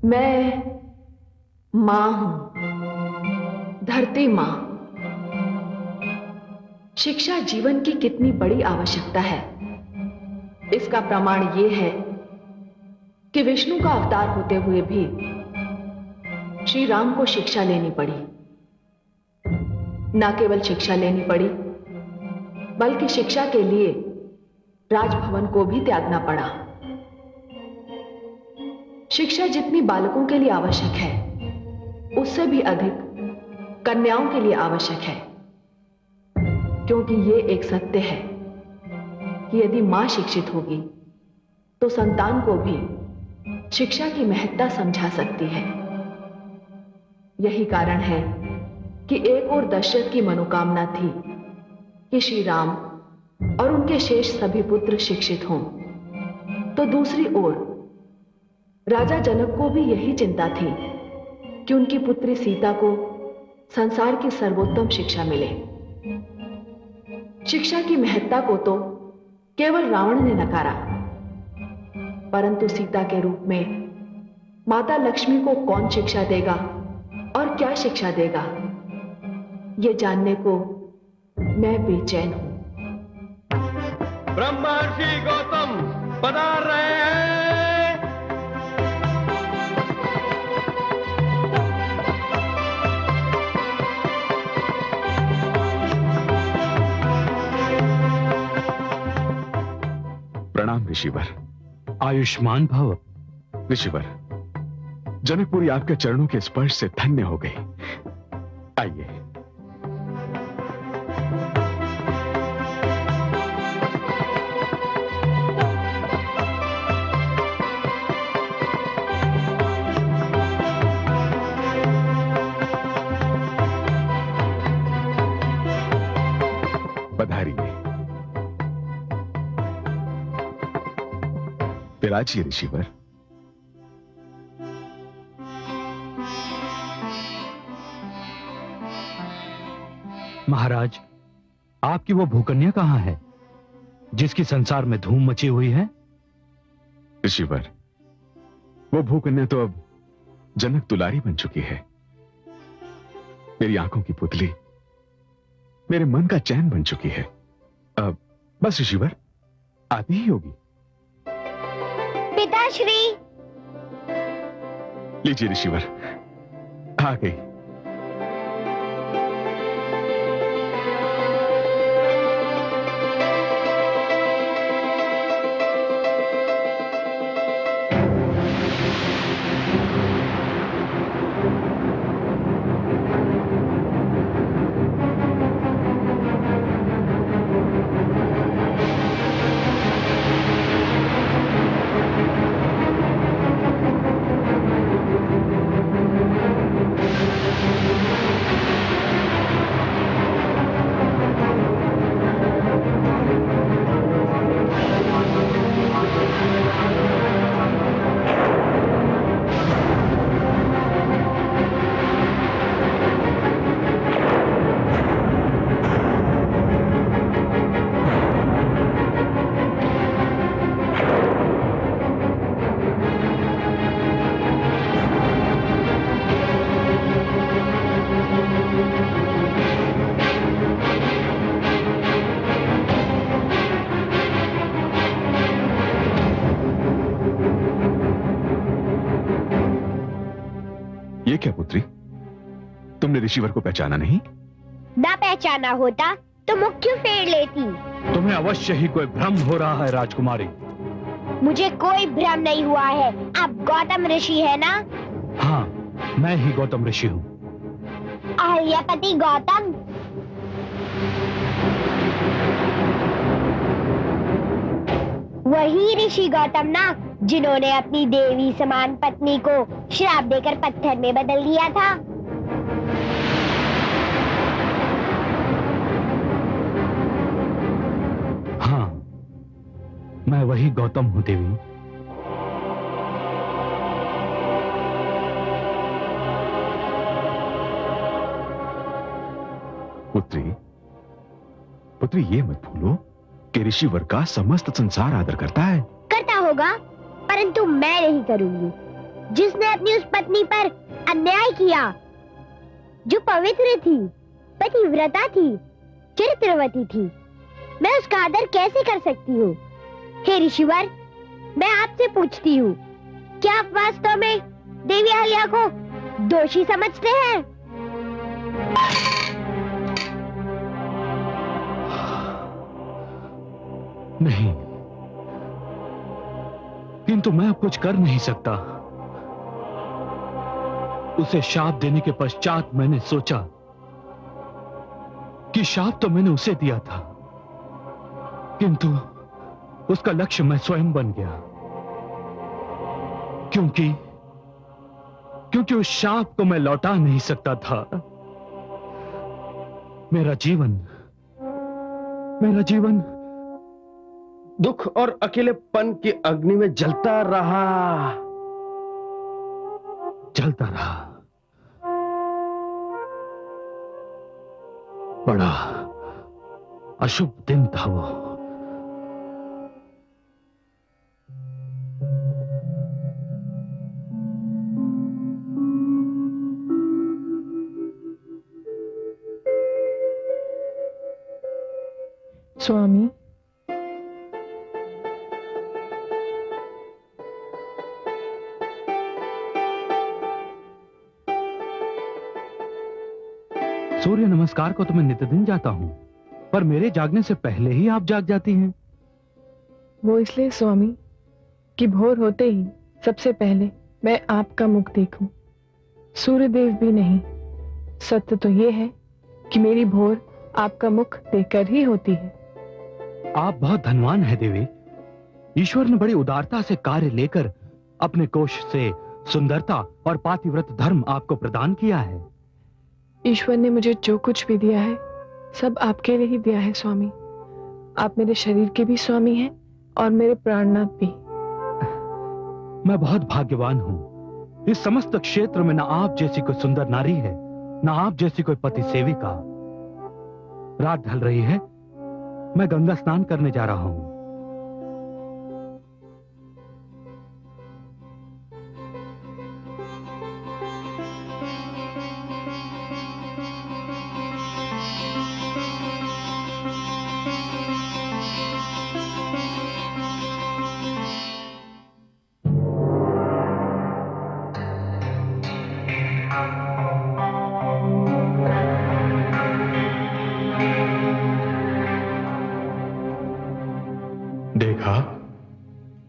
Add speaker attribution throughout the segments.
Speaker 1: मैं मां हूं, धरती मां। शिक्षा जीवन की कितनी बड़ी आवश्यकता है, इसका प्रमाण यह है कि विष्णु का अवतार होते हुए भी श्री राम को शिक्षा लेनी पड़ी। न केवल शिक्षा लेनी पड़ी, बल्कि शिक्षा के लिए राजभवन को भी त्यागना पड़ा। शिक्षा जितनी बालकों के लिए आवश्यक है, उससे भी अधिक कन्याओं के लिए आवश्यक है, क्योंकि यह एक सत्य है कि यदि मां शिक्षित होगी तो संतान को भी शिक्षा की महत्ता समझा सकती है। यही कारण है कि एक ओर दशरथ की मनोकामना थी कि श्री राम और उनके शेष सभी पुत्र शिक्षित हों, तो दूसरी ओर राजा जनक को भी यही चिंता थी कि उनकी पुत्री सीता को संसार की सर्वोत्तम शिक्षा मिले। शिक्षा की महत्ता को तो केवल रावण ने नकारा, परंतु सीता के रूप में माता लक्ष्मी को कौन शिक्षा देगा और क्या शिक्षा देगा, यह जानने को मैं बेचैन हूं।
Speaker 2: ब्रह्मर्षि गौतम पधार रहे हैं।
Speaker 3: प्रणाम ऋषिवर।
Speaker 4: आयुष्मान भव।
Speaker 3: ऋषिवर, जनकपुरी आपके चरणों के स्पर्श से धन्य हो गई। आइए। पधारिए। विराजिए ऋषिवर।
Speaker 4: महाराज, आपकी वो भूकन्या कहां है जिसकी संसार में धूम मची हुई है?
Speaker 3: ऋषिवर, वो भूकन्या तो अब जनक दुलारी बन चुकी है। मेरी आंखों की पुतली, मेरे मन का चैन बन चुकी है। अब बस ऋषिवर, आती ही होगी।
Speaker 5: पिताश्री।
Speaker 3: लीजिए ऋषिवर, आ गई। ये क्या पुत्री, तुमने ऋषिवर को पहचाना नहीं?
Speaker 5: ना पहचाना होता तो मुख क्यों फेर लेती?
Speaker 4: तुम्हें अवश्य ही कोई भ्रम हो रहा है राजकुमारी।
Speaker 5: मुझे कोई भ्रम नहीं हुआ है। आप गौतम ऋषि है ना?
Speaker 4: हाँ, मैं ही गौतम ऋषि हूँ।
Speaker 5: अहल्यापति गौतम। वही ऋषि गौतम ना, जिन्होंने अपनी देवी समान पत्नी को श्राप देकर पत्थर में बदल दिया था।
Speaker 4: हाँ, मैं वही गौतम हूँ देवी।
Speaker 3: पुत्री, पुत्री ये मत भूलो कि ऋषिवर का समस्त संसार आदर करता है।
Speaker 5: करता होगा, परंतु मैं नहीं करूंगी। जिसने अपनी उस पत्नी पर अन्याय किया, जो पवित्र थी, पतिव्रता थी, चरित्रवती थी। मैं उसका आदर कैसे कर सकती हूँ? हे ऋषिवर, मैं आपसे पूछती हूँ, क्या आप वास्तव में देवी अहल्या को दोषी समझते हैं?
Speaker 4: नहीं, किंतु मैं अब कुछ कर नहीं सकता। उसे शाप देने के पश्चात मैंने सोचा कि शाप तो मैंने उसे दिया था, किंतु उसका लक्ष्य मैं स्वयं बन गया, क्योंकि उस शाप को मैं लौटा नहीं सकता था। मेरा जीवन
Speaker 2: दुख और अकेलेपन की अग्नि में जलता रहा।
Speaker 4: बड़ा अशुभ दिन था वो।
Speaker 1: स्वामी,
Speaker 4: सूर्य नमस्कार को तो मैं नित्यदिन जाता हूं, पर मेरे जागने से पहले ही आप जाग जाती हैं।
Speaker 1: वो इसलिए स्वामी कि भोर होते ही सबसे पहले मैं आपका मुख देखूं, सूर्यदेव भी नहीं। सत्य तो ये है कि मेरी भोर आपका मुख देखकर ही होती है।
Speaker 4: आप बहुत धनवान हैं देवी। ईश्वर ने बड़ी उदारता से कार्य लेकर अपने कोष से सुंदरता और पातिव्रत धर्म आपको प्रदान किया है।
Speaker 1: ईश्वर ने मुझे जो कुछ भी दिया है सब आपके लिए ही दिया है स्वामी। आप मेरे शरीर के भी स्वामी हैं और मेरे प्राणनाथ भी।
Speaker 4: मैं बहुत भाग्यवान हूं। इस समस्त क्षेत्र में ना आप जैसी कोई सुंदर नारी है, ना आप जैसी कोई पति सेविका। रात ढल रही है, मैं गंगा स्नान करने जा रहा हूं।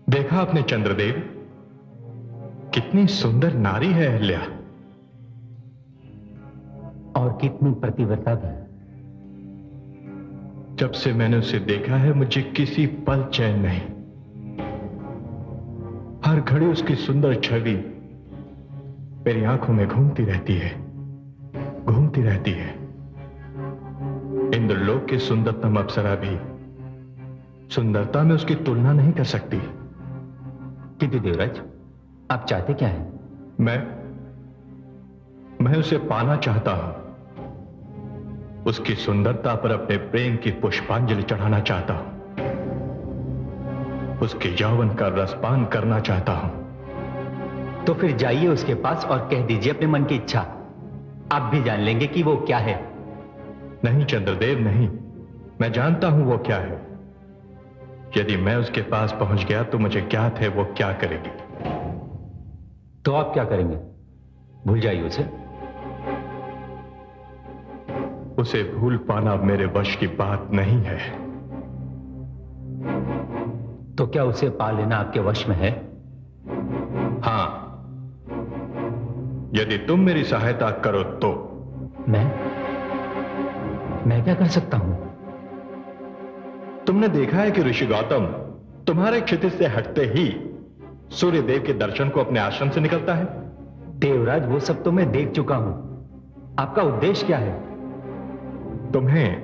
Speaker 6: देखा आपने चंद्रदेव, कितनी सुंदर नारी है अहल्या,
Speaker 7: और कितनी प्रतिव्रता भी।
Speaker 6: जब से मैंने उसे देखा है मुझे किसी पल चैन नहीं। हर घड़ी उसकी सुंदर छवि मेरी आंखों में घूमती रहती है। इंद्रलोक की सुंदरतम अप्सरा भी सुंदरता में उसकी तुलना नहीं कर सकती।
Speaker 7: किंतु देवराज, आप चाहते क्या हैं?
Speaker 6: मैं उसे पाना चाहता हूं। उसकी सुंदरता पर अपने प्रेम की पुष्पांजलि चढ़ाना चाहता हूं। उसके यौवन का रसपान करना चाहता हूं।
Speaker 7: तो फिर जाइए उसके पास और कह दीजिए अपने मन की इच्छा। आप भी जान लेंगे कि वो क्या है।
Speaker 6: नहीं चंद्रदेव, नहीं। मैं जानता हूं वो क्या है। यदि मैं उसके पास पहुंच गया तो मुझे ज्ञात है वो क्या करेगी।
Speaker 7: तो आप क्या करेंगे? भूल जाइए उसे।
Speaker 6: उसे भूल पाना मेरे वश की बात नहीं है।
Speaker 7: तो क्या उसे पा लेना आपके वश में है?
Speaker 6: हां, यदि तुम मेरी सहायता करो तो।
Speaker 7: मैं क्या कर सकता हूं?
Speaker 6: तुमने देखा है कि ऋषि गौतम तुम्हारे क्षितिज से हटते ही सूर्यदेव के दर्शन को अपने आश्रम से निकलता है।
Speaker 7: देवराज, वो सब तो मैं देख चुका हूं। आपका उद्देश्य क्या है?
Speaker 6: तुम्हें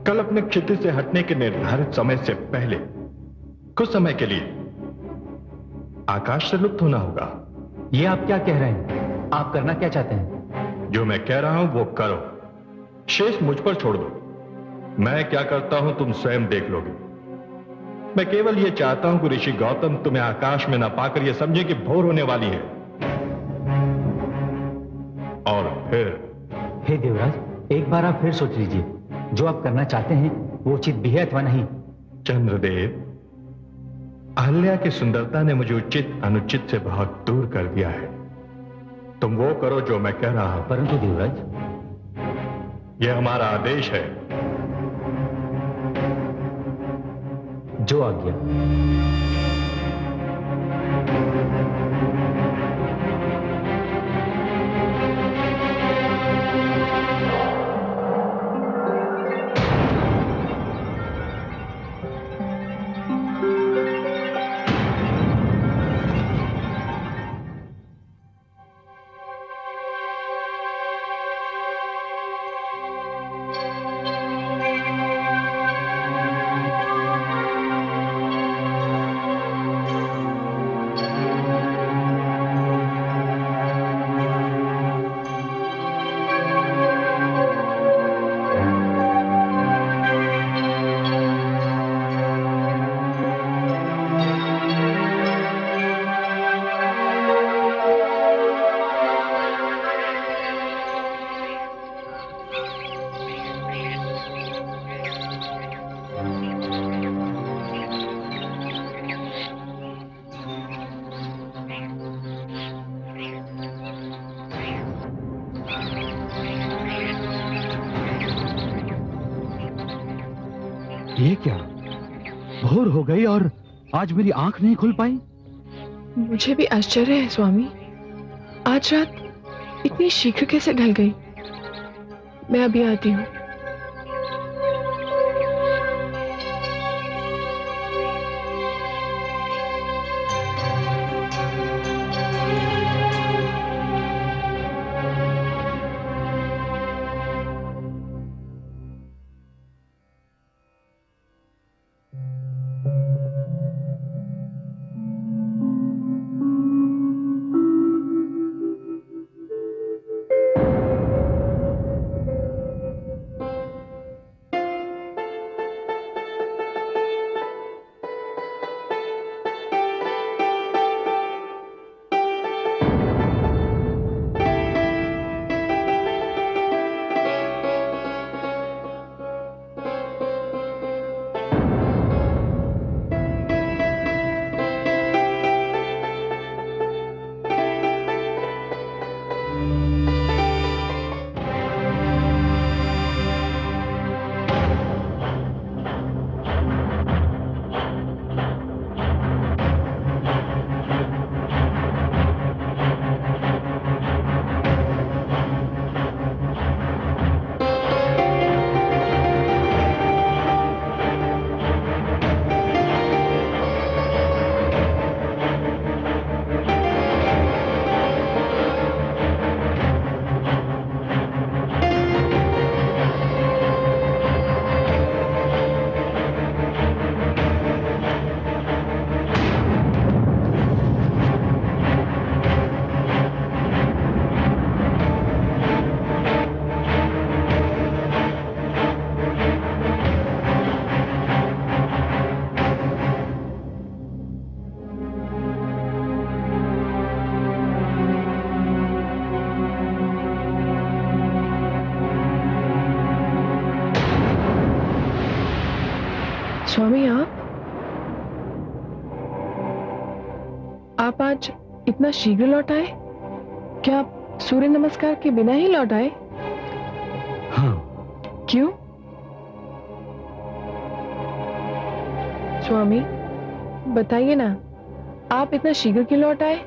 Speaker 6: कल अपने क्षितिज से हटने के निर्धारित समय से पहले कुछ समय के लिए आकाश से लुप्त होना होगा।
Speaker 7: यह आप क्या कह रहे हैं? आप करना क्या चाहते हैं?
Speaker 6: जो मैं कह रहा हूं वो करो, शेष मुझ पर छोड़ दो। मैं क्या करता हूं तुम स्वयं देख लोगे। मैं केवल ये चाहता हूं कि ऋषि गौतम तुम्हें आकाश में ना पाकर यह समझे कि भोर होने वाली है। और फिर
Speaker 7: हे देवराज, एक बार आप फिर सोच लीजिए। जो आप करना चाहते हैं वो उचित भी है अथवा नहीं।
Speaker 6: चंद्रदेव, अहल्या की सुंदरता ने मुझे उचित अनुचित से बहुत दूर कर दिया है। तुम वो करो जो मैं कह रहा हूं।
Speaker 7: परंतु देवराज,
Speaker 6: यह हमारा आदेश है।
Speaker 7: जो आज्ञा।
Speaker 4: ये क्या, भोर हो गई और आज मेरी आंख नहीं खुल पाई?
Speaker 1: मुझे भी आश्चर्य है स्वामी, आज रात इतनी शीघ्र कैसे ढल गई। मैं अभी आती हूँ। स्वामी, आप आज इतना शीघ्र लौट आए? क्या आप सूर्य नमस्कार के बिना ही लौट आए?
Speaker 4: हाँ।
Speaker 1: क्यों? स्वामी बताइए ना, आप इतना शीघ्र क्यों लौट आए?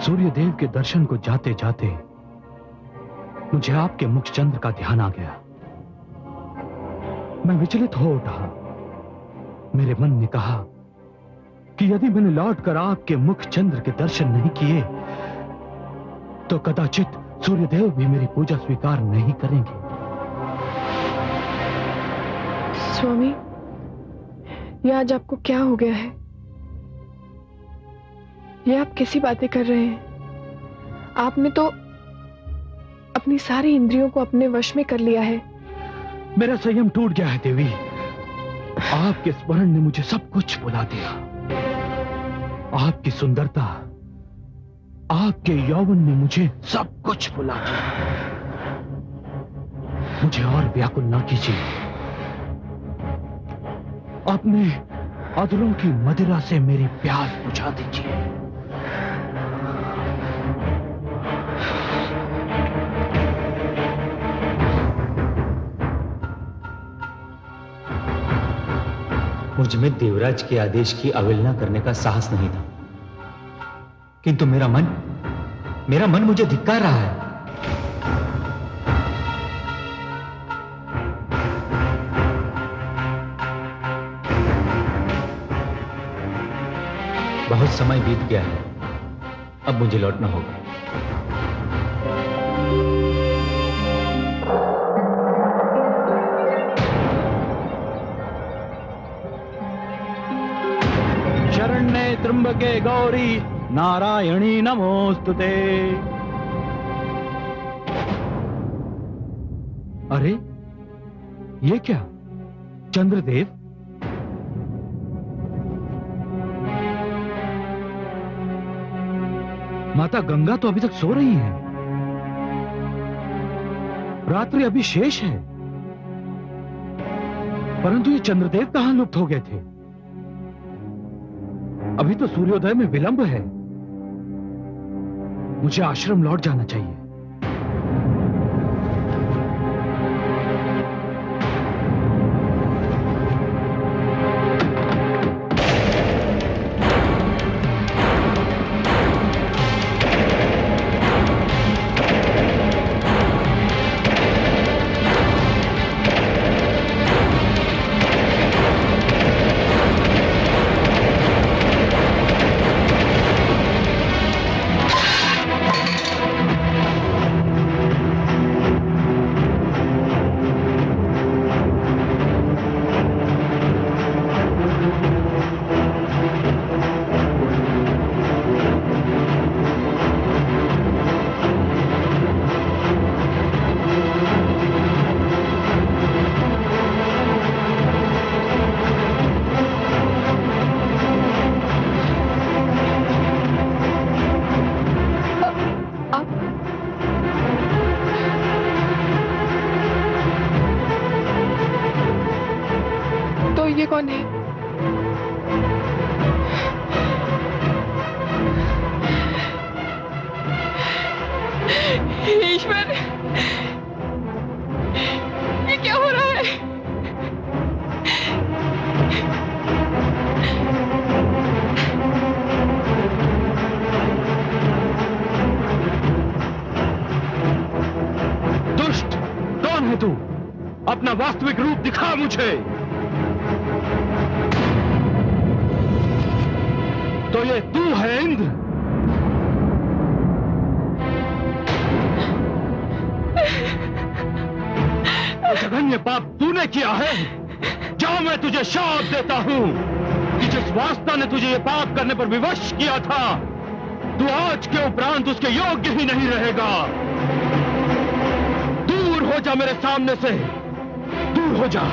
Speaker 4: सूर्यदेव के दर्शन को जाते जाते मुझे आपके मुख चंद्र का ध्यान आ गया। मैं विचलित हो उठा। मेरे मन ने कहा कि यदि मैंने लौटकर आपके मुख चंद्र के दर्शन नहीं किए तो कदाचित सूर्यदेव भी मेरी पूजा स्वीकार नहीं करेंगे।
Speaker 1: स्वामी, ये आज आपको क्या हो गया है? ये आप कैसी बातें कर रहे हैं?
Speaker 8: आपने तो अपनी सारी इंद्रियों को अपने वश में कर लिया है।
Speaker 4: मेरा संयम टूट गया है देवी। आपके स्मरण ने मुझे सब कुछ भुला दिया। आपकी सुंदरता, आपके यौवन ने मुझे सब कुछ भुला दिया। मुझे और व्याकुल ना कीजिए। अपने अधरों की मदिरा से मेरी प्यास बुझा दीजिए।
Speaker 7: मुझ में देवराज के आदेश की अवहेलना करने का साहस नहीं था, किंतु मेरा मन मुझे धिक्कार रहा है। बहुत समय बीत गया है, अब मुझे लौटना होगा।
Speaker 4: शरण्ये त्र्यंबके गौरी नारायणी नमोस्तुते। अरे ये क्या, चंद्रदेव? माता गंगा तो अभी तक सो रही है। रात्रि अभी शेष है, परंतु ये चंद्रदेव कहां लुप्त हो गए थे? अभी तो सूर्योदय में विलंब है। मुझे आश्रम लौट जाना चाहिए।
Speaker 8: ये कौन है? ईश्वर, ये क्या हो रहा है?
Speaker 4: दुष्ट, कौन है तू? अपना वास्तविक रूप दिखा मुझे। तो ये तू है इंद्र? तो जघन्य पाप तूने किया है। जा, मैं तुझे शाप देता हूं कि जिस वास्ता ने तुझे ये पाप करने पर विवश किया था, तू आज के उपरांत उसके योग्य ही नहीं रहेगा। दूर हो जा मेरे सामने से, दूर हो जा।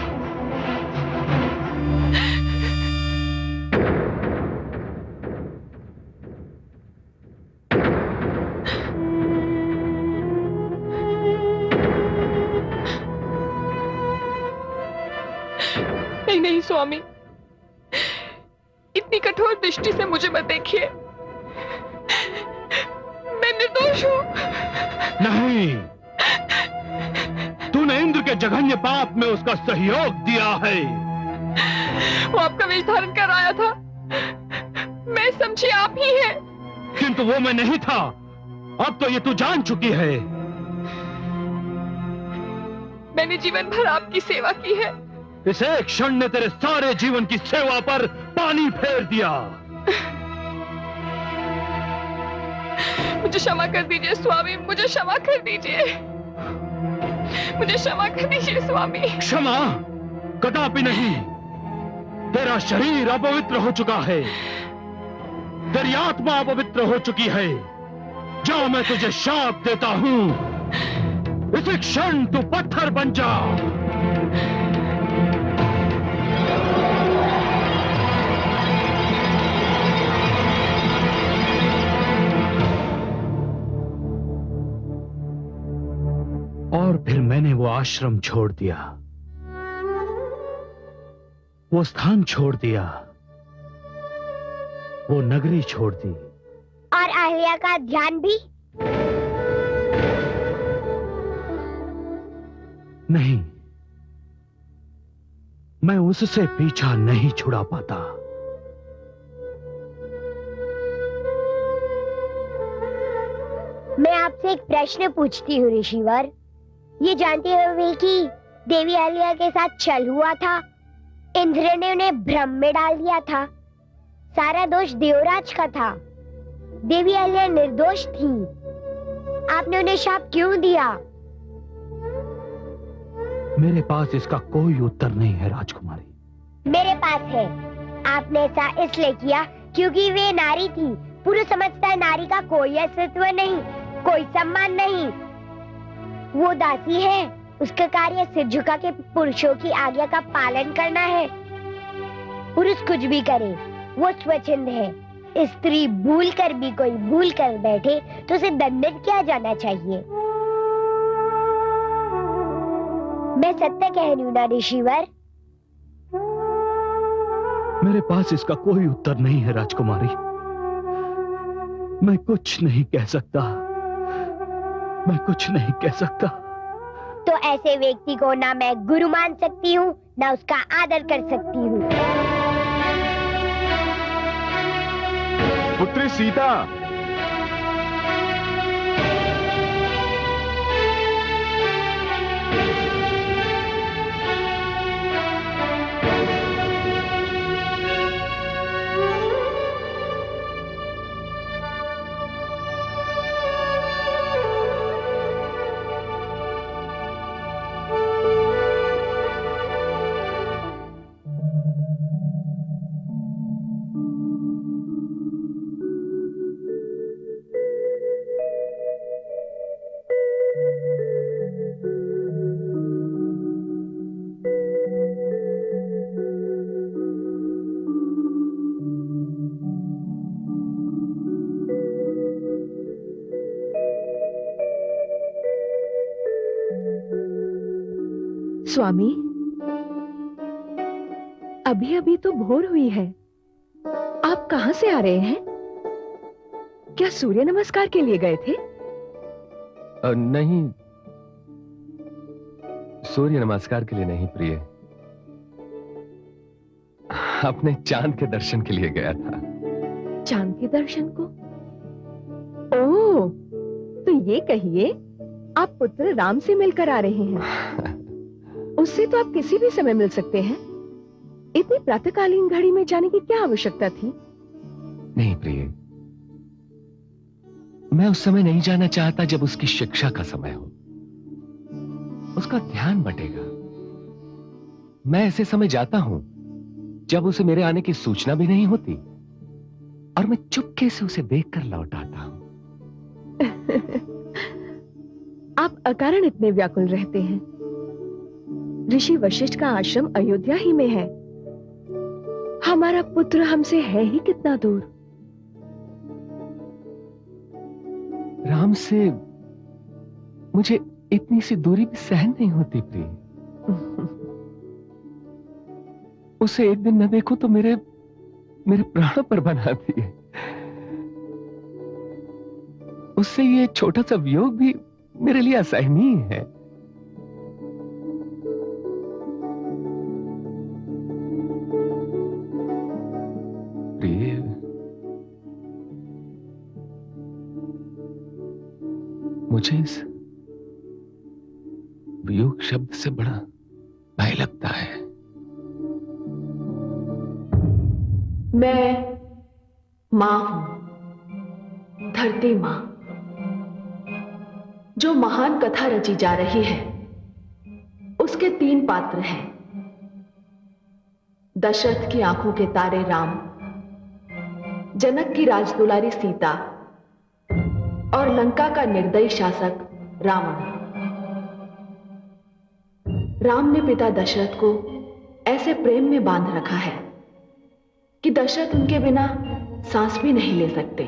Speaker 8: नहीं स्वामी, इतनी कठोर दृष्टि से मुझे मत देखिए। मैं निर्दोष हूं।
Speaker 4: नहीं, तूने इंद्र के जघन्य पाप में उसका सहयोग दिया है।
Speaker 8: वो आपका वेश धारण कर आया था, मैं समझी आप ही हैं।
Speaker 4: किंतु वो मैं नहीं था। अब तो ये तू जान चुकी है।
Speaker 8: मैंने जीवन भर आपकी सेवा की है।
Speaker 4: इस एक क्षण ने तेरे सारे जीवन की सेवा पर पानी फेर दिया।
Speaker 8: मुझे क्षमा कर दीजिए स्वामी, मुझे क्षमा कर दीजिए। मुझे क्षमा कर दीजिए स्वामी।
Speaker 4: क्षमा कदापि नहीं। तेरा शरीर अपवित्र हो चुका है, तेरी आत्मा अपवित्र हो चुकी है। जा, मैं तुझे शाप देता हूं, इसी क्षण तू पत्थर बन जा। और फिर मैंने वो आश्रम छोड़ दिया, वो स्थान छोड़ दिया, वो नगरी छोड़ दी।
Speaker 5: और अहिल्या का ध्यान भी?
Speaker 4: नहीं, मैं उससे पीछा नहीं छुड़ा पाता।
Speaker 5: मैं आपसे एक प्रश्न पूछती हूँ ऋषिवर। ये जानते हुए कि देवी अहिल्या के साथ छल हुआ था, इंद्र ने उन्हें भ्रम में डाल दिया था, सारा दोष देवराज का था, देवी अहिल्या निर्दोष थी, आपने उन्हें शाप क्यों दिया?
Speaker 4: मेरे पास इसका कोई उत्तर नहीं है राजकुमारी।
Speaker 5: मेरे पास है। आपने ऐसा इसलिए किया क्योंकि वे नारी थी। पुरुष समझता है नारी का कोई अस्तित्व नहीं, कोई सम्मान नहीं, वो दासी है, उसका कार्य सिर झुका के पुरुषों की आज्ञा का पालन करना है। पुरुष कुछ भी करे वो स्वच्छंद है, स्त्री भूल कर भी कोई भूल कर बैठे तो उसे दंडित किया जाना चाहिए। मैं सत्य कह रही हूँ ना ऋषिवर?
Speaker 4: मेरे पास इसका कोई उत्तर नहीं है राजकुमारी। मैं कुछ नहीं कह सकता, मैं कुछ नहीं कह सकता।
Speaker 5: तो ऐसे व्यक्ति को ना मैं गुरु मान सकती हूँ, ना उसका आदर कर सकती हूँ।
Speaker 3: पुत्री सीता,
Speaker 1: स्वामी, अभी अभी तो भोर हुई है, आप कहां से आ रहे हैं? क्या सूर्य नमस्कार के लिए गए थे?
Speaker 2: नहीं, सूर्य नमस्कार के लिए नहीं प्रिय, अपने चांद के दर्शन के लिए गया था।
Speaker 1: चांद के दर्शन को? ओह, तो ये कहिए आप पुत्र राम से मिलकर आ रहे हैं। उससे तो आप किसी भी समय मिल सकते हैं। इतनी प्रातःकालीन घड़ी में जाने की क्या आवश्यकता थी?
Speaker 2: नहीं प्रिय, मैं उस समय नहीं जाना चाहता जब उसकी शिक्षा का समय हो, उसका ध्यान बटेगा। मैं ऐसे समय जाता हूं जब उसे मेरे आने की सूचना भी नहीं होती, और मैं चुपके से उसे देखकर लौट आता हूं।
Speaker 1: आप अकारण इतने व्याकुल रहते हैं। ऋषि वशिष्ठ का आश्रम अयोध्या ही में है, हमारा पुत्र हमसे है ही कितना दूर।
Speaker 2: राम से मुझे इतनी सी दूरी भी सहन नहीं होती प्रिय। उसे एक दिन न देखो तो मेरे प्राण पर बनाती है। उससे ये छोटा सा वियोग भी मेरे लिए असहनीय है। प्रिय, मुझे इस वियोग शब्द से बड़ा भय लगता है।
Speaker 1: मैं मां हूं, धरती मां, जो महान कथा रची जा रही है उसके 3 पात्र हैं। दशरथ की आंखों के तारे राम, जनक की राजदुलारी सीता और लंका का निर्दयी शासक रावण। राम ने पिता दशरथ को ऐसे प्रेम में बांध रखा है कि दशरथ उनके बिना सांस भी नहीं ले सकते।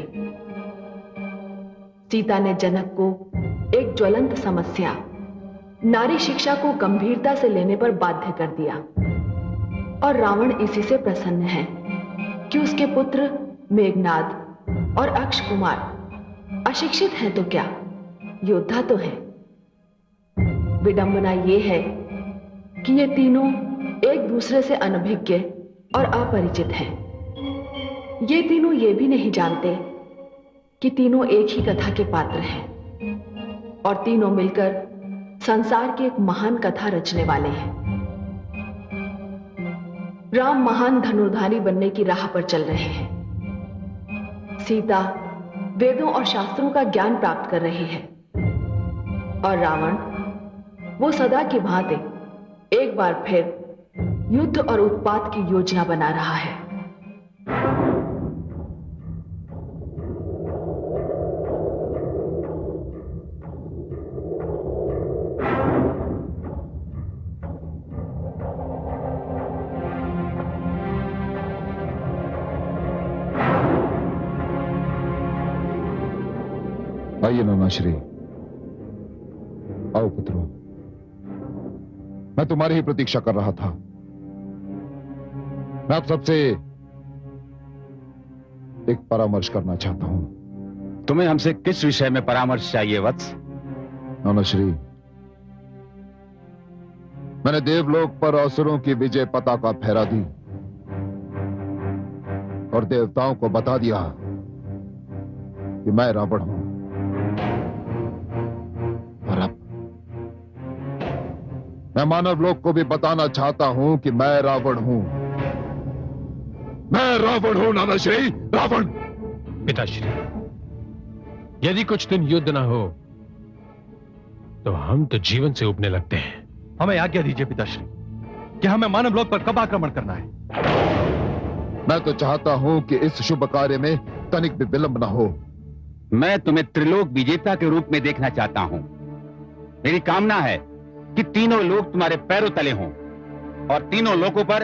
Speaker 1: सीता ने जनक को एक ज्वलंत समस्या, नारी शिक्षा को गंभीरता से लेने पर बाध्य कर दिया, और रावण इसी से प्रसन्न है कि उसके पुत्र मेघनाद और अक्ष कुमार अशिक्षित हैं तो क्या, योद्धा तो हैं। विडंबना यह है कि ये तीनों एक दूसरे से अनभिज्ञ और अपरिचित हैं। ये तीनों ये भी नहीं जानते कि तीनों एक ही कथा के पात्र हैं और तीनों मिलकर संसार की एक महान कथा रचने वाले हैं। राम महान धनुर्धारी बनने की राह पर चल रहे हैं। सीता वेदों और शास्त्रों का ज्ञान प्राप्त कर रही है, और रावण वो सदा की भांति एक बार फिर युद्ध और उत्पात की योजना बना रहा है।
Speaker 9: आइए नानाश्री, आओ पुत्रों, मैं तुम्हारी ही प्रतीक्षा कर रहा था। मैं आप सबसे एक परामर्श करना चाहता हूं।
Speaker 10: तुम्हें हमसे किस विषय में परामर्श चाहिए वत्स?
Speaker 9: नानाश्री, मैंने देवलोक पर असुरों की विजय पताका फहरा दी और देवताओं को बता दिया कि मैं रावण हूं। और अब मैं मानव लोक को भी बताना चाहता हूं कि मैं रावण हूं। मैं रावण हूं नानाश्री, रावण।
Speaker 2: पिताश्री, यदि कुछ दिन युद्ध ना हो तो हम तो जीवन से उबने लगते हैं।
Speaker 4: हमें आज्ञा दीजिए पिताश्री कि हमें मानव लोक पर कब आक्रमण करना है।
Speaker 9: मैं तो चाहता हूं कि इस शुभ कार्य में तनिक भी विलंब ना हो।
Speaker 10: मैं तुम्हें त्रिलोक विजेता के रूप में देखना चाहता हूं। मेरी कामना है कि तीनों लोक तुम्हारे पैरों तले हों और तीनों लोकों पर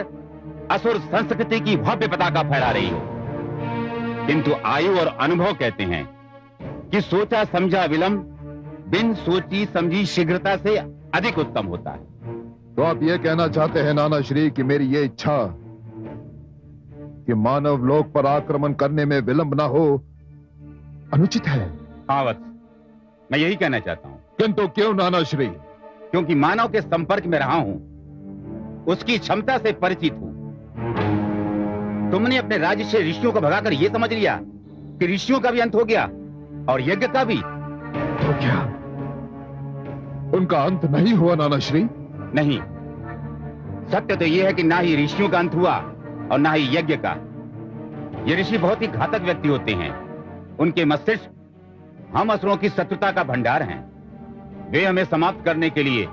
Speaker 10: असुर संस्कृति की भव्य पताका फहरा रही हो। किंतु आयु और अनुभव कहते हैं कि सोचा समझा विलंब बिन सोची समझी शीघ्रता से अधिक उत्तम होता है।
Speaker 9: तो आप ये कहना चाहते हैं नानाश्री कि मेरी ये इच्छा कि मानव लोक पर आक्रमण करने में विलंब ना हो अनुचित है?
Speaker 10: हाँ वत्स, मैं यही कहना चाहता हूं।
Speaker 9: किंतु क्यों नानाश्री?
Speaker 10: क्योंकि मानव के संपर्क में रहा हूं, उसकी क्षमता से परिचित हूं। तुमने अपने राज्य से ऋषियों को भगाकर यह समझ लिया कि ऋषियों का भी अंत हो गया और यज्ञ का भी।
Speaker 9: तो क्या उनका अंत नहीं हुआ नानाश्री?
Speaker 10: नहीं, सत्य तो यह है कि ना ही ऋषियों का अंत हुआ और ना ही यज्ञ का। ये ऋषि बहुत ही घातक व्यक्ति होते हैं। उनके मस्तिष्क हम असुरों की शत्रुता का भंडार हैं। वे हमें समाप्त करने के लिए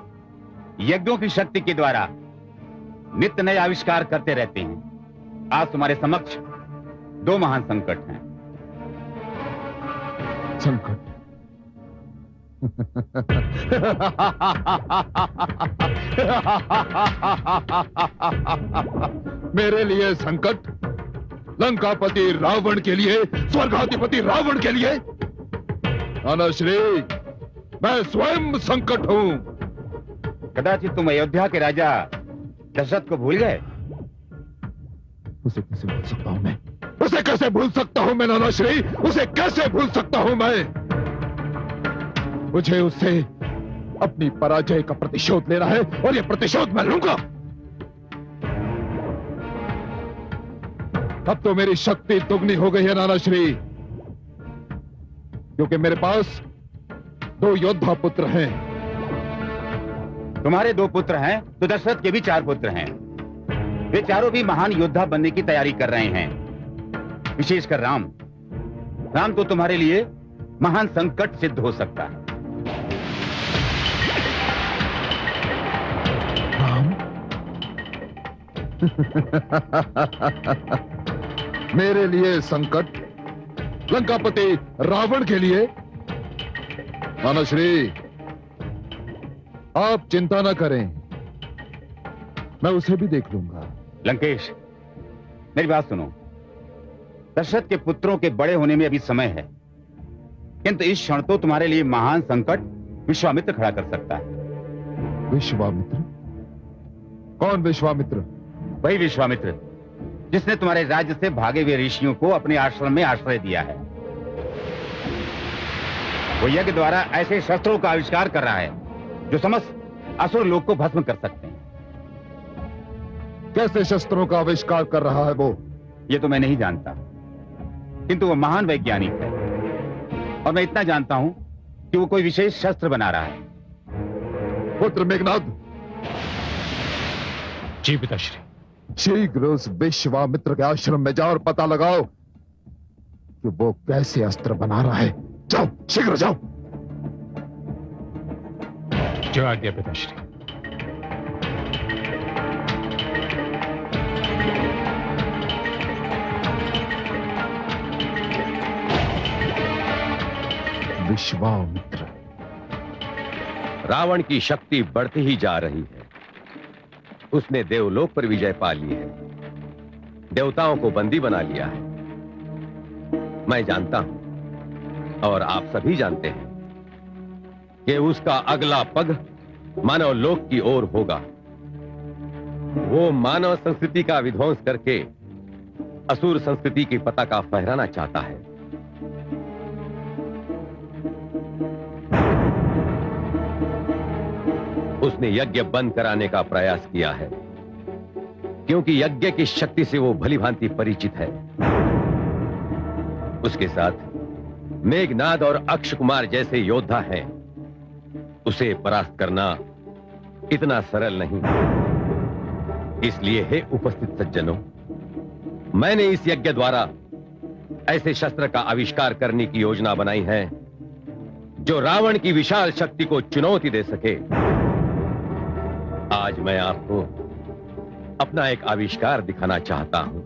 Speaker 10: यज्ञों की शक्ति के द्वारा नित्य नए आविष्कार करते रहते हैं। आज तुम्हारे समक्ष दो महान संकट हैं।
Speaker 9: संकट? मेरे लिए संकट? लंकापति रावण के लिए, स्वर्गाधिपति रावण के लिए? नानाश्री, मैं स्वयं संकट हूं।
Speaker 10: कदाचित तुम अयोध्या के राजा दशरथ को भूल गए।
Speaker 9: उसे कैसे भूल सकता हूं मैं? उसे कैसे भूल सकता हूं मैं नानाश्री? उसे कैसे भूल सकता हूं मैं? मुझे उससे अपनी पराजय का प्रतिशोध लेना है और यह प्रतिशोध मैं लूंगा। अब तो मेरी शक्ति दुगनी हो गई है नानाश्री, क्योंकि मेरे पास दो योद्धा पुत्र हैं।
Speaker 10: तुम्हारे दो पुत्र हैं तो दशरथ के भी चार पुत्र हैं। वे चारों भी महान योद्धा बनने की तैयारी कर रहे हैं। विशेषकर राम। राम तो तुम्हारे लिए महान संकट सिद्ध हो सकता है।
Speaker 9: मेरे लिए संकट, लंकापति रावण के लिए मानश्री, आप चिंता न करें, मैं उसे भी देख लूंगा।
Speaker 10: लंकेश, मेरी बात सुनो। दशरथ के पुत्रों के बड़े होने में अभी समय है, किंतु इस क्षण तो तुम्हारे लिए महान संकट विश्वामित्र खड़ा कर सकता है।
Speaker 9: विश्वामित्र? कौन विश्वामित्र?
Speaker 10: वही विश्वामित्र जिसने तुम्हारे राज्य से भागे हुए ऋषियों को अपने आश्रम में आश्रय दिया है। वो यज्ञ द्वारा ऐसे शस्त्रों का आविष्कार कर रहा है जो समस्त असुर लोक को भस्म कर सकते हैं।
Speaker 9: कैसे शस्त्रों का आविष्कार कर रहा है वो?
Speaker 10: ये तो मैं नहीं जानता, किंतु वो महान वैज्ञानिक है और मैं इतना जानता हूं कि वो कोई विशेष शस्त्र बना रहा है।
Speaker 9: पुत्र मेघनाद,
Speaker 2: जी पिताश्री।
Speaker 9: शीघ्र उस विश्वामित्र के आश्रम में जाओ और पता लगाओ कि वो कैसे अस्त्र बना रहा है। जाओ, शीघ्र जाओ।
Speaker 2: जो आज्ञा पिताश्री।
Speaker 9: विश्वामित्र।
Speaker 2: रावण की शक्ति बढ़ती ही जा रही है। उसने देवलोक पर विजय पा ली है, देवताओं को बंदी बना लिया है। मैं जानता हूं और आप सभी जानते हैं कि उसका अगला पग मानव लोक की ओर होगा। वो मानव संस्कृति का विध्वंस करके असुर संस्कृति की पताका फहराना चाहता है। उसने यज्ञ बंद कराने का प्रयास किया है, क्योंकि यज्ञ की शक्ति से वो भली भांति परिचित है। उसके साथ मेघनाद और अक्ष कुमार जैसे योद्धा हैं। उसे परास्त करना इतना सरल नहीं। इसलिए हे उपस्थित सज्जनों, मैंने इस यज्ञ द्वारा ऐसे शस्त्र का आविष्कार करने की योजना बनाई है जो रावण की विशाल शक्ति को चुनौती दे सके। आज मैं आपको अपना एक आविष्कार दिखाना चाहता हूं।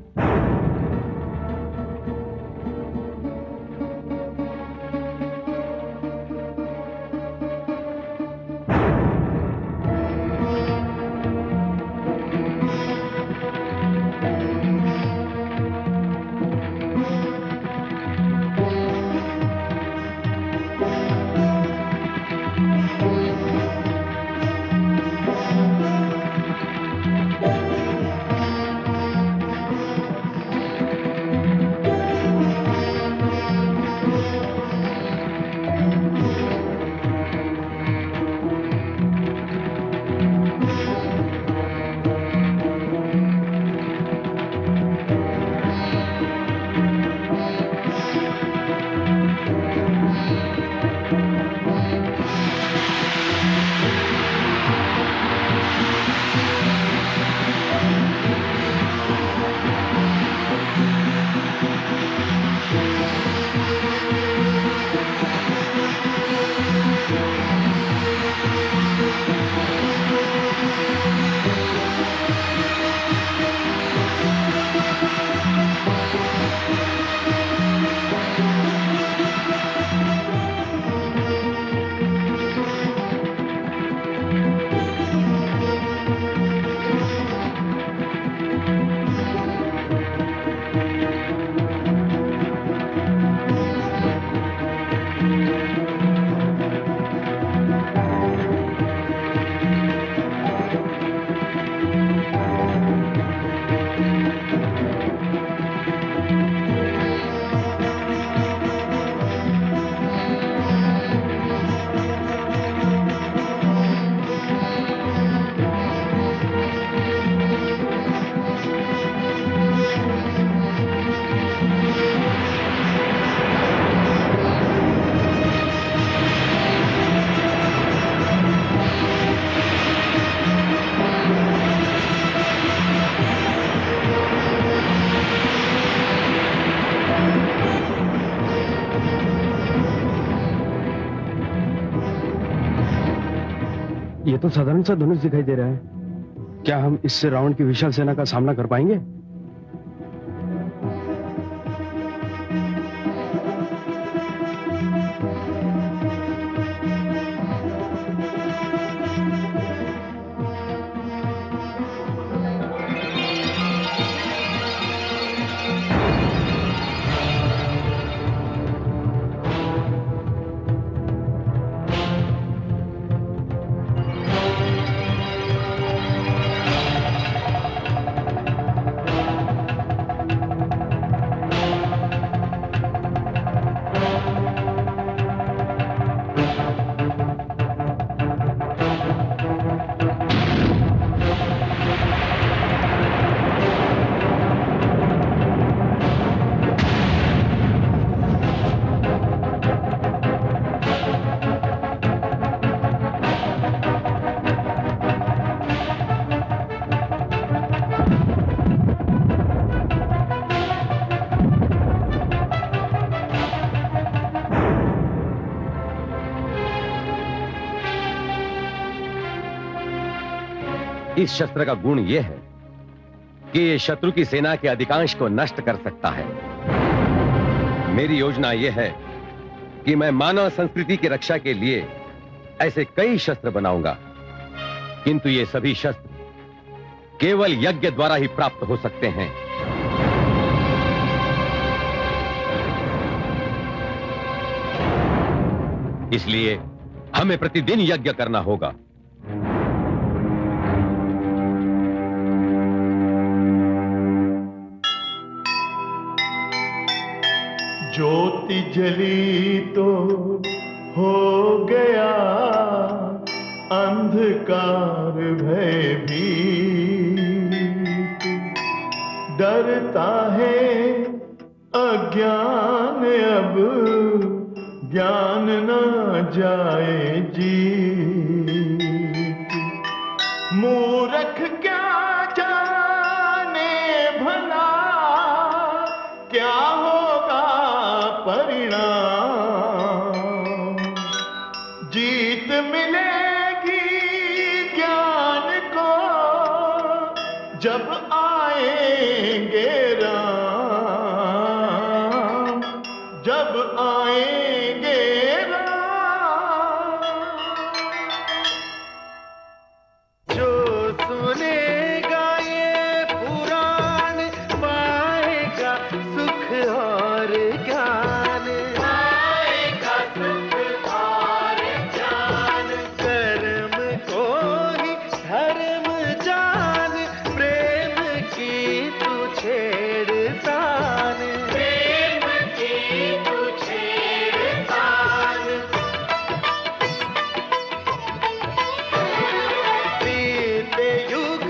Speaker 11: ये तो साधारण सा धनुष दिखाई दे रहा है। क्या हम इससे रावण की विशाल सेना का सामना कर पाएंगे?
Speaker 2: इस शस्त्र का गुण यह है कि ये शत्रु की सेना के अधिकांश को नष्ट कर सकता है। मेरी योजना यह है कि मैं मानव संस्कृति की रक्षा के लिए ऐसे कई शस्त्र बनाऊंगा, किंतु ये सभी शस्त्र केवल यज्ञ द्वारा ही प्राप्त हो सकते हैं। इसलिए हमें प्रतिदिन यज्ञ करना होगा।
Speaker 6: ज्योति जली तो हो गया अंधकार भयभीत, डरता है अज्ञान अब ज्ञान न जाए जीत। मूर्ख क्या जाने भला क्या होगा परिणाम, जीत मिलेगी ज्ञान को जब आएंगे राम, जब आएंगे राम। जो सुनेगा ये पुराण पाएगा सुख और ज्ञान, पाएगा सुख और ज्ञान। कर्म को ही धर्म जान, प्रेम की तू छेड़तान, प्रेम की तू छेड़तान। बीते युग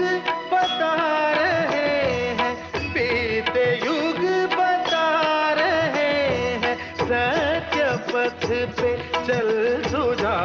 Speaker 6: बता रहे हैं, बीते युग बता रहे हैं, सत्य पथ पे चल सुझा